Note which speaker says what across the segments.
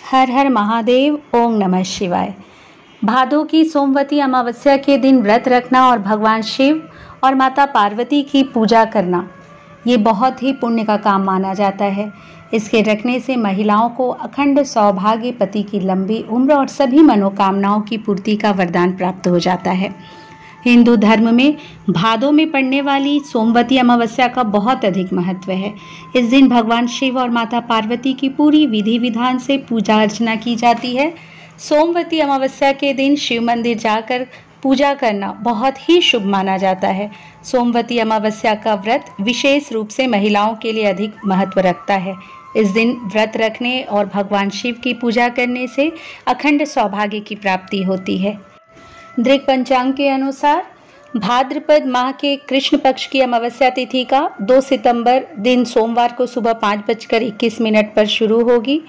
Speaker 1: हर हर महादेव। ओम नमः शिवाय। भादों की सोमवती अमावस्या के दिन व्रत रखना और भगवान शिव और माता पार्वती की पूजा करना ये बहुत ही पुण्य का काम माना जाता है। इसके रखने से महिलाओं को अखंड सौभाग्य, पति की लंबी उम्र और सभी मनोकामनाओं की पूर्ति का वरदान प्राप्त हो जाता है। हिंदू धर्म में भादों में पड़ने वाली सोमवती अमावस्या का बहुत अधिक महत्व है। इस दिन भगवान शिव और माता पार्वती की पूरी विधि विधान से पूजा अर्चना की जाती है। सोमवती अमावस्या के दिन शिव मंदिर जाकर पूजा करना बहुत ही शुभ माना जाता है। सोमवती अमावस्या का व्रत विशेष रूप से महिलाओं के लिए अधिक महत्व रखता है। इस दिन व्रत रखने और भगवान शिव की पूजा करने से अखंड सौभाग्य की प्राप्ति होती है। दृक पंचांग के अनुसार भाद्रपद माह के कृष्ण पक्ष की अमावस्या तिथि का 2 सितंबर दिन सोमवार को सुबह 5:21 पर शुरू होगी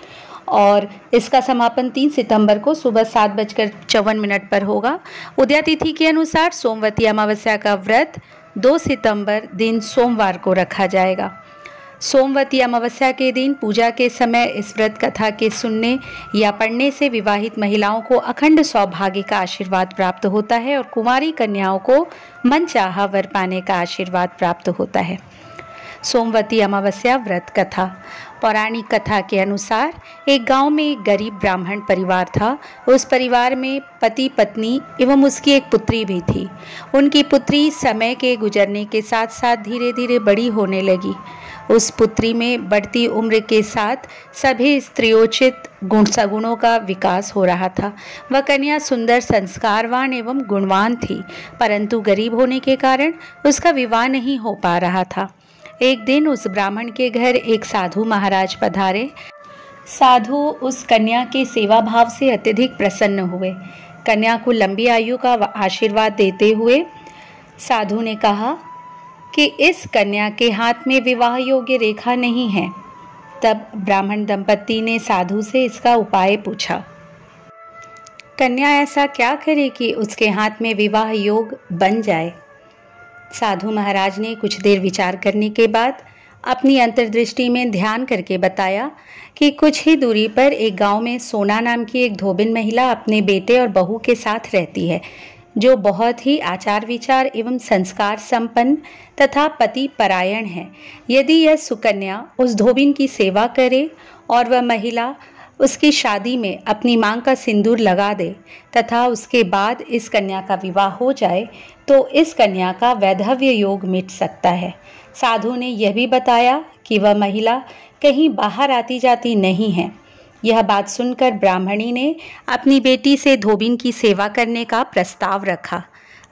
Speaker 1: और इसका समापन 3 सितंबर को सुबह 7:54 पर होगा। उदया तिथि के अनुसार सोमवती अमावस्या का व्रत 2 सितंबर दिन सोमवार को रखा जाएगा। सोमवती अमावस्या के दिन पूजा के समय इस व्रत कथा के सुनने या पढ़ने से विवाहित महिलाओं को अखंड सौभाग्य का आशीर्वाद प्राप्त होता है और कुंवारी कन्याओं को मनचाहा वर पाने का आशीर्वाद प्राप्त होता है। सोमवती अमावस्या व्रत कथा। पौराणिक कथा के अनुसार एक गांव में एक गरीब ब्राह्मण परिवार था। उस परिवार में पति, पत्नी एवं उसकी एक पुत्री भी थी। उनकी पुत्री समय के गुजरने के साथ साथ धीरे धीरे बड़ी होने लगी। उस पुत्री में बढ़ती उम्र के साथ सभी स्त्रियोचित गुण सगुणों का विकास हो रहा था। वह कन्या सुंदर, संस्कारवान एवं गुणवान थी, परंतु गरीब होने के कारण उसका विवाह नहीं हो पा रहा था। एक दिन उस ब्राह्मण के घर एक साधु महाराज पधारे। साधु उस कन्या के सेवा भाव से अत्यधिक प्रसन्न हुए। कन्या को लंबी आयु का आशीर्वाद देते हुए साधु ने कहा कि इस कन्या के हाथ में विवाह योग्य रेखा नहीं है। तब ब्राह्मण दंपति ने साधु से इसका उपाय पूछा। कन्या ऐसा क्या करे कि उसके हाथ में विवाह योग बन जाए? साधु महाराज ने कुछ देर विचार करने के बाद अपनी अंतर्दृष्टि में ध्यान करके बताया कि कुछ ही दूरी पर एक गांव में सोना नाम की एक धोबिन महिला अपने बेटे और बहू के साथ रहती है, जो बहुत ही आचार विचार एवं संस्कार संपन्न तथा पति परायण है। यदि यह सुकन्या उस धोबिन की सेवा करे और वह महिला उसकी शादी में अपनी मांग का सिंदूर लगा दे तथा उसके बाद इस कन्या का विवाह हो जाए तो इस कन्या का वैधव्य योग मिट सकता है। साधु ने यह भी बताया कि वह महिला कहीं बाहर आती जाती नहीं है। यह बात सुनकर ब्राह्मणी ने अपनी बेटी से धोबिन की सेवा करने का प्रस्ताव रखा।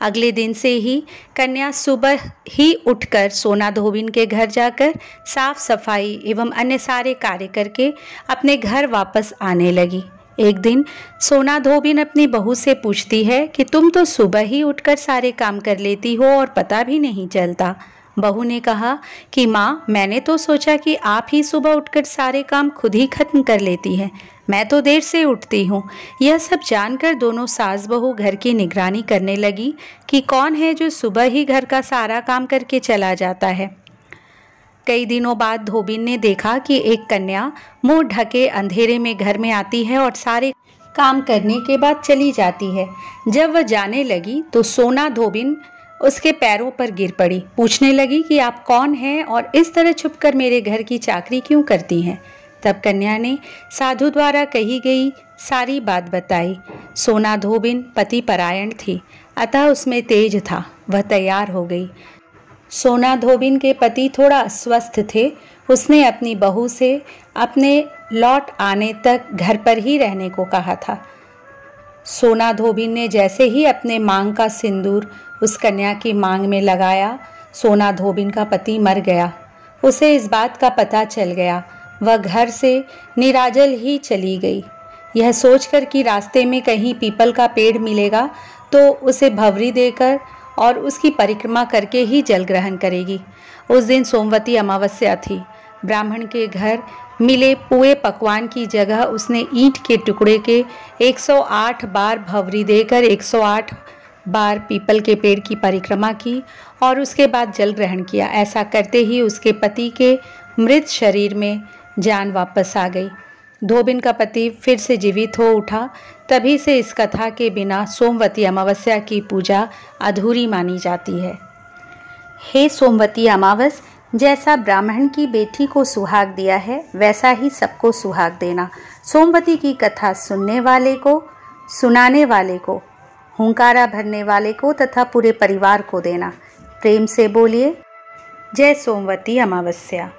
Speaker 1: अगले दिन से ही कन्या सुबह ही उठकर सोना धोबिन के घर जाकर साफ सफाई एवं अन्य सारे कार्य करके अपने घर वापस आने लगी। एक दिन सोना धोबिन अपनी बहू से पूछती है कि तुम तो सुबह ही उठकर सारे काम कर लेती हो और पता भी नहीं चलता। बहू ने कहा कि माँ, मैंने तो सोचा कि आप ही सुबह उठकर सारे काम खुद ही खत्म कर लेती हैं। मैं तो देर से उठती हूँ। यह सब जानकर दोनों सास बहू घर की निगरानी करने लगी कि कौन है जो सुबह ही घर का सारा काम करके चला जाता है। कई दिनों बाद धोबिन ने देखा कि एक कन्या मुंह ढके अंधेरे में घर में आती है और सारे काम करने के बाद चली जाती है। जब वह जाने लगी तो सोना धोबिन उसके पैरों पर गिर पड़ी। पूछने लगी कि आप कौन हैं और इस तरह छुपकर मेरे घर की चाकरी क्यों करती हैं? तब कन्या ने साधु द्वारा कही गई सारी बात बताई। सोना धोबिन पति परायण थी, अतः उसमें तेज था। वह तैयार हो गई। सोना धोबिन के पति थोड़ा अस्वस्थ थे। उसने अपनी बहू से अपने लौट आने तक घर पर ही रहने को कहा था। सोना धोबिन ने जैसे ही अपने मांग का सिंदूर उस कन्या की मांग में लगाया, सोना धोबिन का पति मर गया। उसे इस बात का पता चल गया। वह घर से निराजल ही चली गई, यह सोचकर कि रास्ते में कहीं पीपल का पेड़ मिलेगा तो उसे भवरी देकर और उसकी परिक्रमा करके ही जल ग्रहण करेगी। उस दिन सोमवती अमावस्या थी। ब्राह्मण के घर मिले पुए पकवान की जगह उसने ईंट के टुकड़े के 108 बार भवरी देकर 108 बार पीपल के पेड़ की परिक्रमा की और उसके बाद जल ग्रहण किया। ऐसा करते ही उसके पति के मृत शरीर में जान वापस आ गई। धोबिन का पति फिर से जीवित हो उठा। तभी से इस कथा के बिना सोमवती अमावस्या की पूजा अधूरी मानी जाती है। हे सोमवती अमावस, जैसा ब्राह्मण की बेटी को सुहाग दिया है वैसा ही सबको सुहाग देना। सोमवती की कथा सुनने वाले को, सुनाने वाले को, हुंकारा भरने वाले को तथा पूरे परिवार को देना। प्रेम से बोलिए जय सोमवती अमावस्या।